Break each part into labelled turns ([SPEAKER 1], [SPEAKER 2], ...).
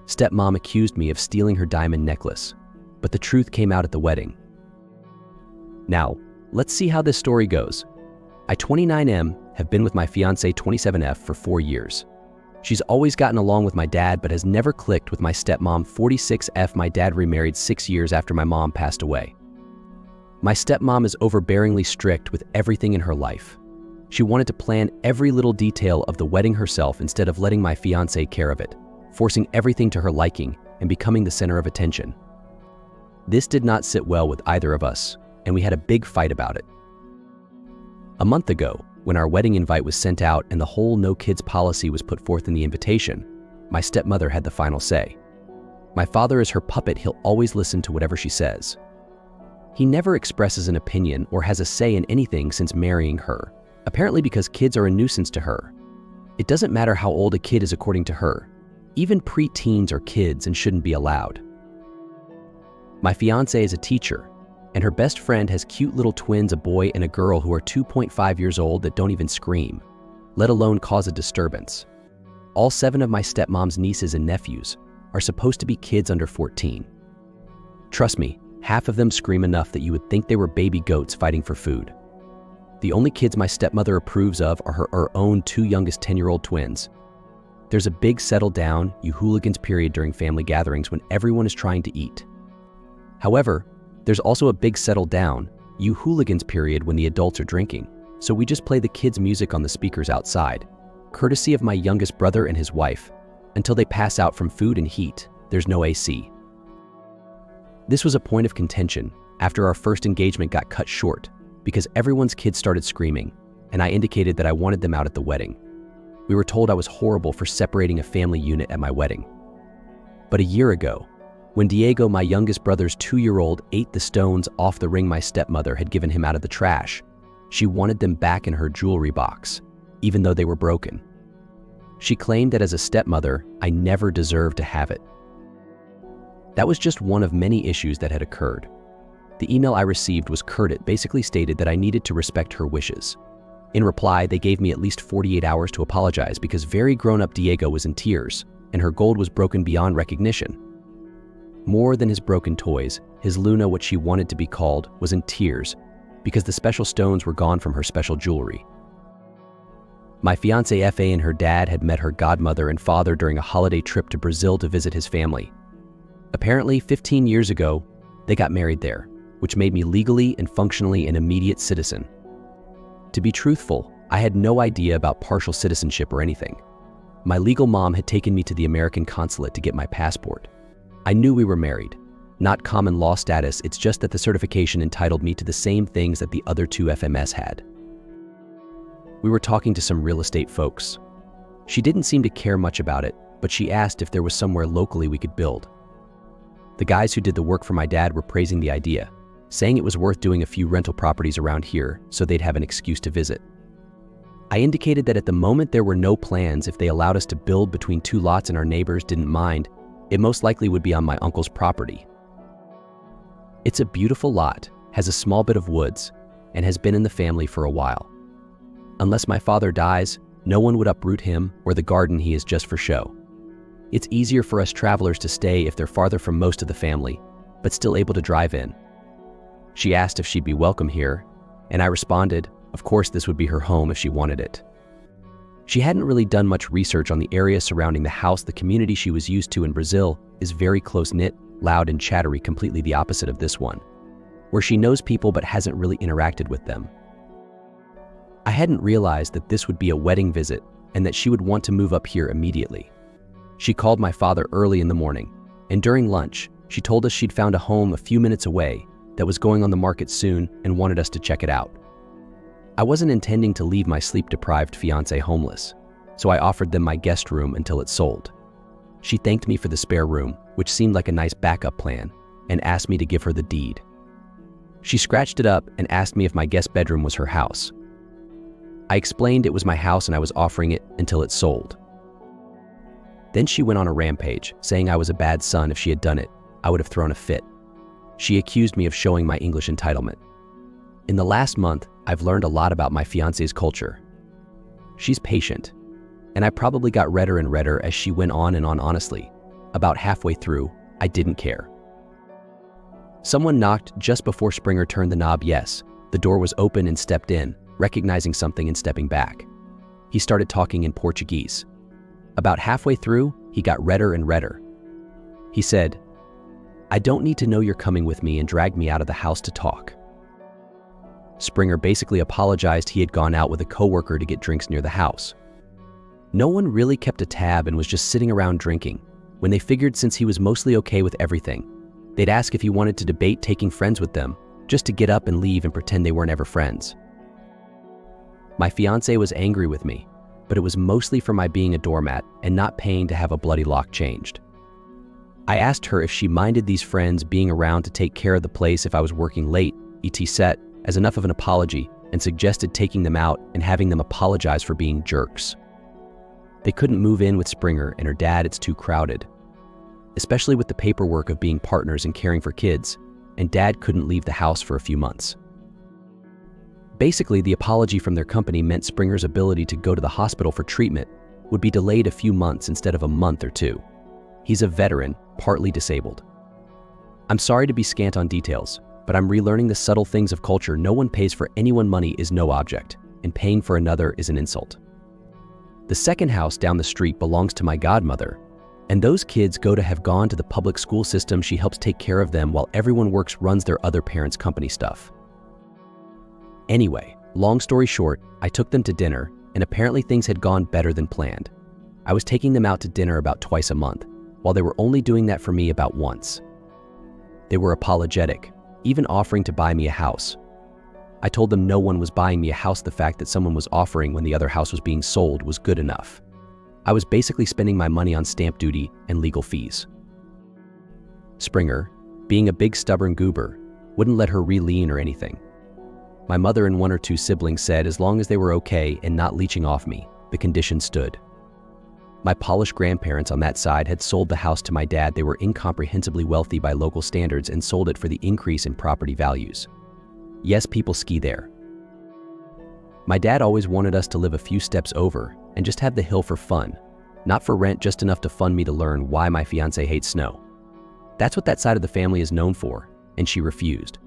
[SPEAKER 1] Stepmom accused me of stealing her diamond necklace, but the truth came out at the wedding. Now, let's see how this story goes. I, 29M, have been with my fiance, 27F, for 4 years. She's always gotten along with my dad, but has never clicked with my stepmom, 46F. My dad remarried 6 years after my mom passed away. My stepmom is overbearingly strict with everything in her life. She wanted to plan every little detail of the wedding herself instead of letting my fiance care of it, forcing everything to her liking and becoming the center of attention. This did not sit well with either of us, and we had a big fight about it. A month ago, when our wedding invite was sent out and the whole no kids policy was put forth in the invitation, my stepmother had the final say. My father is her puppet. He'll always listen to whatever she says. He never expresses an opinion or has a say in anything since marrying her, apparently because kids are a nuisance to her. It doesn't matter how old a kid is according to her. Even pre-teens are kids and shouldn't be allowed. My fiance is a teacher, and her best friend has cute little twins, a boy and a girl, who are 2.5 years old, that don't even scream, let alone cause a disturbance. All 7 of my stepmom's nieces and nephews are supposed to be kids under 14. Trust me, half of them scream enough that you would think they were baby goats fighting for food. The only kids my stepmother approves of are her own 2 youngest 10-year-old twins. There's a big settle down, you hooligans period during family gatherings when everyone is trying to eat. However, there's also a big settle down, you hooligans period when the adults are drinking, so we just play the kids' music on the speakers outside, courtesy of my youngest brother and his wife, until they pass out from food and heat. There's no AC. This was a point of contention after our first engagement got cut short because everyone's kids started screaming, and I indicated that I wanted them out at the wedding. We were told I was horrible for separating a family unit at my wedding. But a year ago, when Diego, my youngest brother's 2-year-old, ate the stones off the ring my stepmother had given him out of the trash, she wanted them back in her jewelry box, even though they were broken. She claimed that as a stepmother, I never deserved to have it. That was just one of many issues that had occurred. The email I received was curt. It basically stated that I needed to respect her wishes. In reply, they gave me at least 48 hours to apologize because very grown-up Diego was in tears, and her gold was broken beyond recognition. More than his broken toys, his Luna, what she wanted to be called, was in tears because the special stones were gone from her special jewelry. My fiancé FA and her dad had met her godmother and father during a holiday trip to Brazil to visit his family. Apparently, 15 years ago, they got married there, which made me legally and functionally an immediate citizen. To be truthful, I had no idea about partial citizenship or anything. My legal mom had taken me to the American consulate to get my passport. I knew we were married, not common law status. It's just that the certification entitled me to the same things that the other 2 FMS had. We were talking to some real estate folks. She didn't seem to care much about it, but she asked if there was somewhere locally we could build. The guys who did the work for my dad were praising the idea, saying it was worth doing a few rental properties around here so they'd have an excuse to visit. I indicated that at the moment there were no plans. If they allowed us to build between 2 lots and our neighbors didn't mind, it most likely would be on my uncle's property. It's a beautiful lot, has a small bit of woods, and has been in the family for a while. Unless my father dies, no one would uproot him or the garden. He is just for show. It's easier for us travelers to stay if they're farther from most of the family, but still able to drive in. She asked if she'd be welcome here, and I responded, of course this would be her home if she wanted it. She hadn't really done much research on the area surrounding the house. The community she was used to in Brazil is very close-knit, loud and chattery, completely the opposite of this one, where she knows people but hasn't really interacted with them. I hadn't realized that this would be a wedding visit and that she would want to move up here immediately. She called my father early in the morning, and during lunch, she told us she'd found a home a few minutes away that was going on the market soon and wanted us to check it out. I wasn't intending to leave my sleep-deprived fiancé homeless, so I offered them my guest room until it sold. She thanked me for the spare room, which seemed like a nice backup plan, and asked me to give her the deed. She scratched it up and asked me if my guest bedroom was her house. I explained it was my house and I was offering it until it sold. Then she went on a rampage, saying I was a bad son. If she had done it, I would have thrown a fit. She accused me of showing my English entitlement. In the last month, I've learned a lot about my fiance's culture. She's patient, and I probably got redder and redder as she went on and on. Honestly, About halfway through, I didn't care. Someone knocked just before Springer turned the knob yes. The door was open and stepped in, recognizing something and stepping back. He started talking in Portuguese. About halfway through, he got redder and redder. He said, "I don't need to know you're coming with me," and dragged me out of the house to talk. Springer basically apologized he had gone out with a coworker to get drinks near the house. No one really kept a tab and was just sitting around drinking, when they figured since he was mostly okay with everything, they'd ask if he wanted to debate taking friends with them, just to get up and leave and pretend they weren't ever friends. My fiance was angry with me, but it was mostly for my being a doormat and not paying to have a bloody lock changed. I asked her if she minded these friends being around to take care of the place if I was working late, set as enough of an apology, and suggested taking them out and having them apologize for being jerks. They couldn't move in with Springer and her dad, it's too crowded. Especially with the paperwork of being partners and caring for kids, and dad couldn't leave the house for a few months. Basically, the apology from their company meant Springer's ability to go to the hospital for treatment would be delayed a few months instead of a month or two. He's a veteran, partly disabled. I'm sorry to be scant on details, but I'm relearning the subtle things of culture. No one pays for anyone. Money is no object, and paying for another is an insult. The second house down the street belongs to my godmother, and those kids go to have gone to the public school system. She helps take care of them while everyone runs their other parents' company stuff. Anyway, long story short, I took them to dinner, and apparently things had gone better than planned. I was taking them out to dinner about twice a month, while they were only doing that for me about once. They were apologetic, even offering to buy me a house. I told them no one was buying me a house. The fact that someone was offering when the other house was being sold was good enough. I was basically spending my money on stamp duty and legal fees. Springer, being a big stubborn goober, wouldn't let her re-lean or anything. My mother and one or two siblings said as long as they were okay and not leeching off me, the condition stood. My Polish grandparents on that side had sold the house to my dad. They were incomprehensibly wealthy by local standards and sold it for the increase in property values. Yes, people ski there. My dad always wanted us to live a few steps over and just have the hill for fun, not for rent, just enough to fund me to learn why my fiance hates snow. That's what that side of the family is known for, and she refused.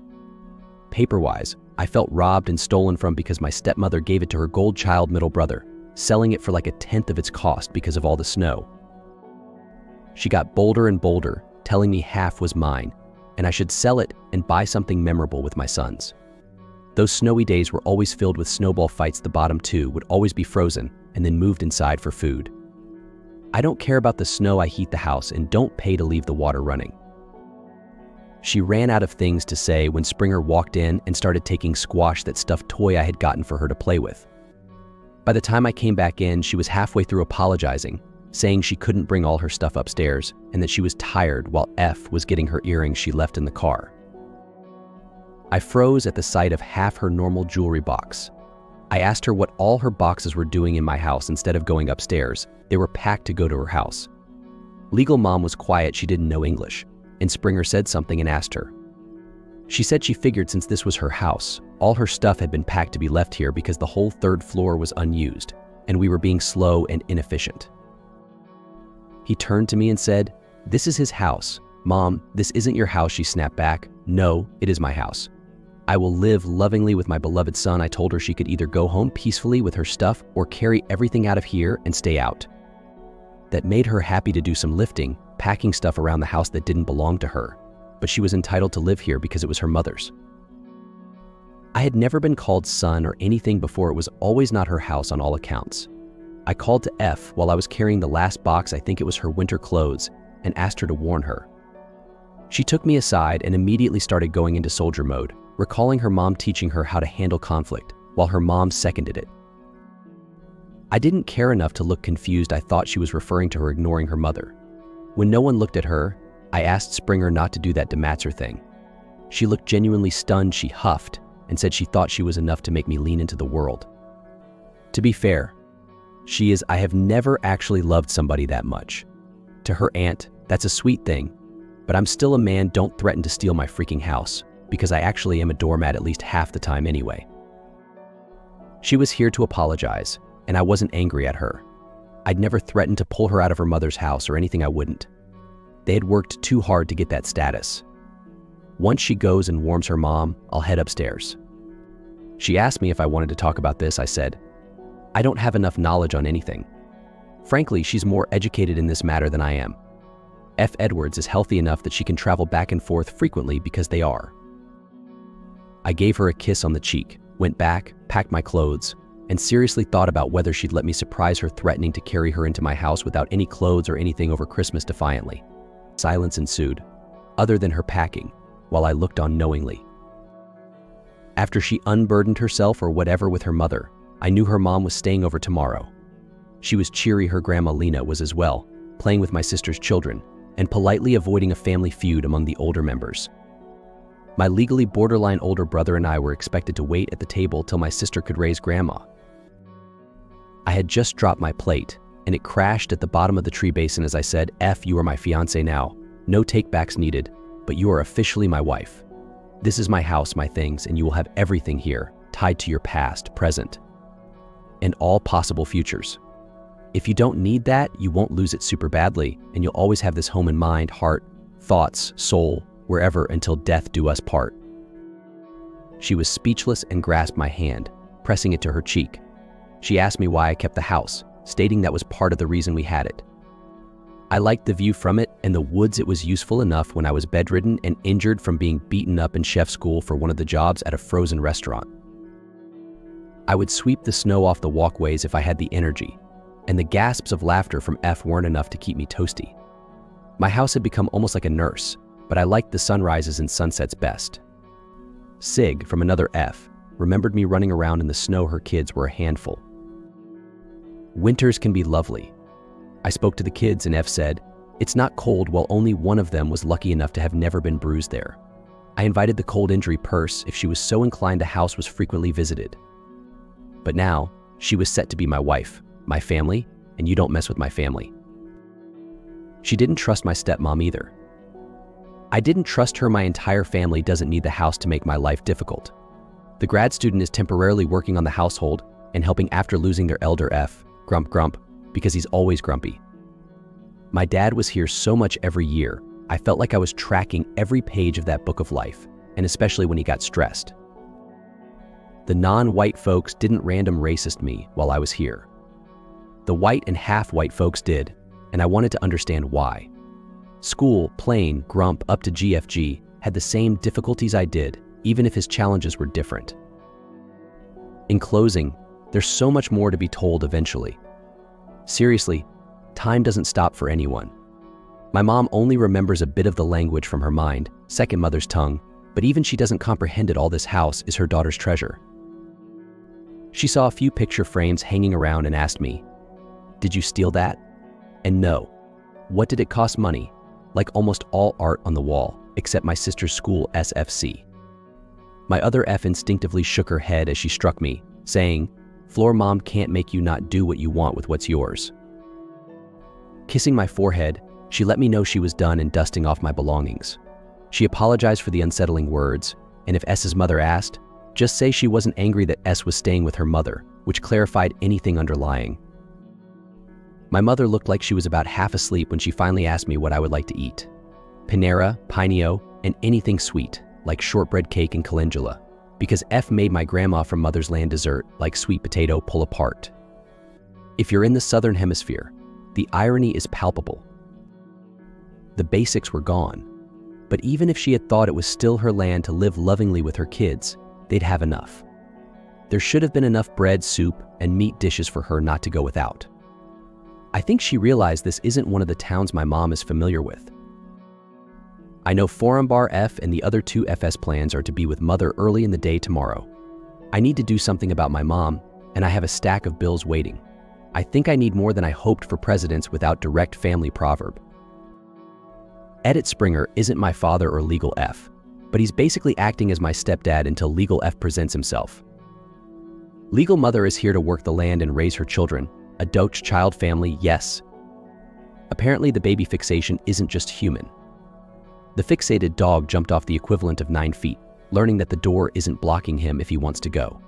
[SPEAKER 1] Paper-wise, I felt robbed and stolen from because my stepmother gave it to her gold child middle brother, selling it for like a tenth of its cost because of all the snow. She got bolder and bolder, telling me half was mine, and I should sell it and buy something memorable with my sons. Those snowy days were always filled with snowball fights. The bottom two would always be frozen and then moved inside for food. I don't care about the snow. I heat the house and don't pay to leave the water running. She ran out of things to say when Springer walked in and started taking squash, that stuffed toy I had gotten for her to play with. By the time I came back in, she was halfway through apologizing, saying she couldn't bring all her stuff upstairs and that she was tired while F was getting her earrings she left in the car. I froze at the sight of half her normal jewelry box. I asked her what all her boxes were doing in my house instead of going upstairs. They were packed to go to her house. Legal mom was quiet. She didn't know English, and Springer said something and asked her. She said she figured since this was her house, all her stuff had been packed to be left here because the whole third floor was unused, and we were being slow and inefficient. He turned to me and said, "This is his house. Mom, this isn't your house." She snapped back, "No, it is my house. I will live lovingly with my beloved son." I told her she could either go home peacefully with her stuff or carry everything out of here and stay out. That made her happy to do some lifting, packing stuff around the house that didn't belong to her, but she was entitled to live here because it was her mother's. I had never been called son or anything before. It was always not her house on all accounts. I called to F while I was carrying the last box, I think it was her winter clothes, and asked her to warn her. She took me aside and immediately started going into soldier mode, recalling her mom teaching her how to handle conflict, while her mom seconded it. I didn't care enough to look confused. I thought she was referring to her ignoring her mother. When no one looked at her, I asked Springer not to do that Dematzer thing. She looked genuinely stunned. She huffed and said she thought she was enough to make me lean into the world. To be fair, she is. I have never actually loved somebody that much. To her aunt, that's a sweet thing, but I'm still a man. Don't threaten to steal my freaking house, because I actually am a doormat at least half the time anyway. She was here to apologize, and I wasn't angry at her. I'd never threatened to pull her out of her mother's house or anything. I wouldn't. They had worked too hard to get that status. Once she goes and warms her mom, I'll head upstairs. She asked me if I wanted to talk about this. I said, I don't have enough knowledge on anything. Frankly, she's more educated in this matter than I am. F. Edwards is healthy enough that she can travel back and forth frequently because they are. I gave her a kiss on the cheek, went back, packed my clothes, and seriously thought about whether she'd let me surprise her, threatening to carry her into my house without any clothes or anything over Christmas defiantly. Silence ensued, other than her packing, while I looked on knowingly. After she unburdened herself or whatever with her mother, I knew her mom was staying over tomorrow. She was cheery. Her grandma Lena was as well, playing with my sister's children and politely avoiding a family feud among the older members. My legally borderline older brother and I were expected to wait at the table till my sister could raise grandma. I had just dropped my plate, and it crashed at the bottom of the tree basin as I said, F, you are my fiance now. No takebacks needed, but you are officially my wife. This is my house, my things, and you will have everything here, tied to your past, present, and all possible futures. If you don't need that, you won't lose it super badly, and you'll always have this home in mind, heart, thoughts, soul, wherever until death do us part. She was speechless and grasped my hand, pressing it to her cheek. She asked me why I kept the house, stating that was part of the reason we had it. I liked the view from it and the woods. It was useful enough when I was bedridden and injured from being beaten up in chef school for one of the jobs at a frozen restaurant. I would sweep the snow off the walkways if I had the energy, and the gasps of laughter from F weren't enough to keep me toasty. My house had become almost like a nurse, but I liked the sunrises and sunsets best. Sig, from another F, remembered me running around in the snow. Her kids were a handful. Winters can be lovely. I spoke to the kids and F said, it's not cold, while only one of them was lucky enough to have never been bruised there. I invited the cold injury purse if she was so inclined. The house was frequently visited. But now, she was set to be my wife, my family, and you don't mess with my family. She didn't trust my stepmom either. I didn't trust her. My entire family doesn't need the house to make my life difficult. The grad student is temporarily working on the household and helping after losing their elder F, grump, because he's always grumpy. My dad was here so much every year, I felt like I was tracking every page of that book of life, and especially when he got stressed. The non-white folks didn't random racist me while I was here. The white and half-white folks did, and I wanted to understand why. School, plain, grump, up to GFG, had the same difficulties I did, even if his challenges were different. In closing, there's so much more to be told eventually. Seriously, time doesn't stop for anyone. My mom only remembers a bit of the language from her mind, second mother's tongue, but even she doesn't comprehend it all. This house is her daughter's treasure. She saw a few picture frames hanging around and asked me, did you steal that? And no. What did it cost? Money, like almost all art on the wall, except my sister's school SFC. My other F instinctively shook her head as she struck me, saying, Floor mom can't make you not do what you want with what's yours. Kissing my forehead, she let me know she was done and dusting off my belongings. She apologized for the unsettling words, and if S's mother asked, just say she wasn't angry that S was staying with her mother, which clarified anything underlying. My mother looked like she was about half asleep when she finally asked me what I would like to eat. Panera, Pineo, and anything sweet, like shortbread cake and calendula, because F made my grandma from Mother's Land dessert, like sweet potato, pull apart. If you're in the Southern Hemisphere, the irony is palpable. The basics were gone, but even if she had thought it was still her land to live lovingly with her kids, they'd have enough. There should have been enough bread, soup, and meat dishes for her not to go without. I think she realized this isn't one of the towns my mom is familiar with. I know Forum Bar F and the other two FS plans are to be with Mother early in the day tomorrow. I need to do something about my mom, and I have a stack of bills waiting. I think I need more than I hoped for presidents without direct family proverb. Edit Springer isn't my father or legal F, but he's basically acting as my stepdad until legal F presents himself. Legal mother is here to work the land and raise her children, a Doge child family, yes. Apparently the baby fixation isn't just human. The fixated dog jumped off the equivalent of 9 feet, learning that the door isn't blocking him if he wants to go.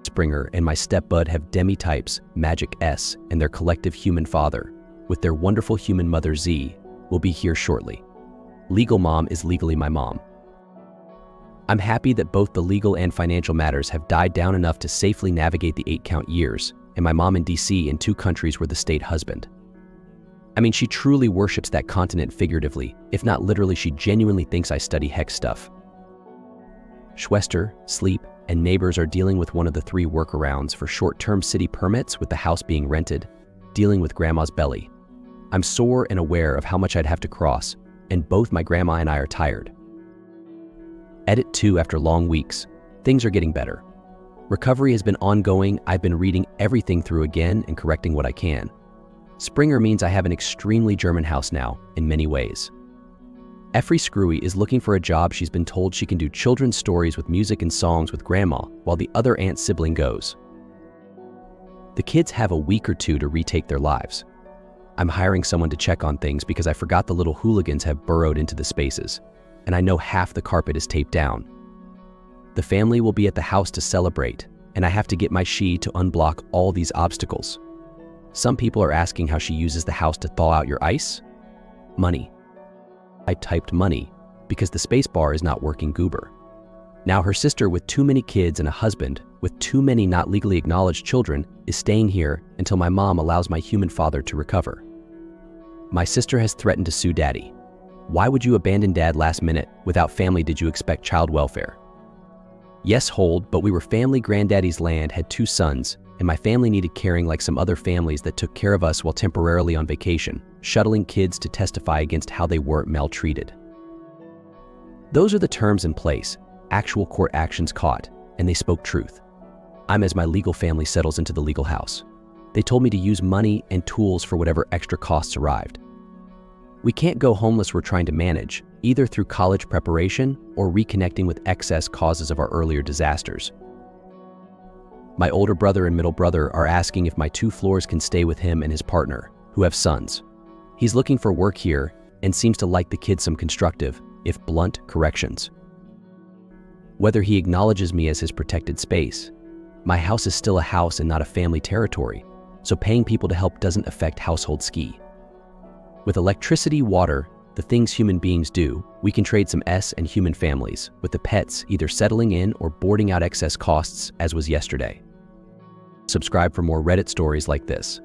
[SPEAKER 1] Springer and my stepbud have demi-types, Magic S, and their collective human father, with their wonderful human mother Z, will be here shortly. Legal mom is legally my mom. I'm happy that both the legal and financial matters have died down enough to safely navigate the 8-count years, and my mom in DC in 2 countries were the state husband. I mean, she truly worships that continent figuratively, if not literally. She genuinely thinks I study hex stuff. Schwester, Sleep, and neighbors are dealing with one of the 3 workarounds for short-term city permits with the house being rented, dealing with grandma's belly. I'm sore and aware of how much I'd have to cross, and both my grandma and I are tired. Edit 2 after long weeks. Things are getting better. Recovery has been ongoing. I've been reading everything through again and correcting what I can. Springer means I have an extremely German house now, in many ways. Effrey Screwy is looking for a job. She's been told she can do children's stories with music and songs with grandma while the other aunt sibling goes. The kids have a week or 2 to retake their lives. I'm hiring someone to check on things because I forgot the little hooligans have burrowed into the spaces, and I know half the carpet is taped down. The family will be at the house to celebrate, and I have to get my she to unblock all these obstacles. Some people are asking how she uses the house to thaw out your ice. Money. I typed money because the space bar is not working. Goober. Now her sister with too many kids and a husband with too many not legally acknowledged children is staying here until my mom allows my human father to recover. My sister has threatened to sue daddy. Why would you abandon dad last minute? Without family, did you expect child welfare? Yes, hold, but we were family. Granddaddy's land had 2 sons, and my family needed caring like some other families that took care of us while temporarily on vacation, shuttling kids to testify against how they weren't maltreated. Those are the terms in place, actual court actions caught, and they spoke truth. I'm as my legal family settles into the legal house. They told me to use money and tools for whatever extra costs arrived. We can't go homeless. We're trying to manage, either through college preparation or reconnecting with excess causes of our earlier disasters. My older brother and middle brother are asking if my 2 floors can stay with him and his partner, who have sons. He's looking for work here and seems to like the kids. Some constructive, if blunt, corrections. Whether he acknowledges me as his protected space. My house is still a house and not a family territory, so paying people to help doesn't affect household ski. With electricity, water, the things human beings do, we can trade some and human families, with the pets either settling in or boarding out excess costs, as was yesterday. Subscribe for more Reddit stories like this.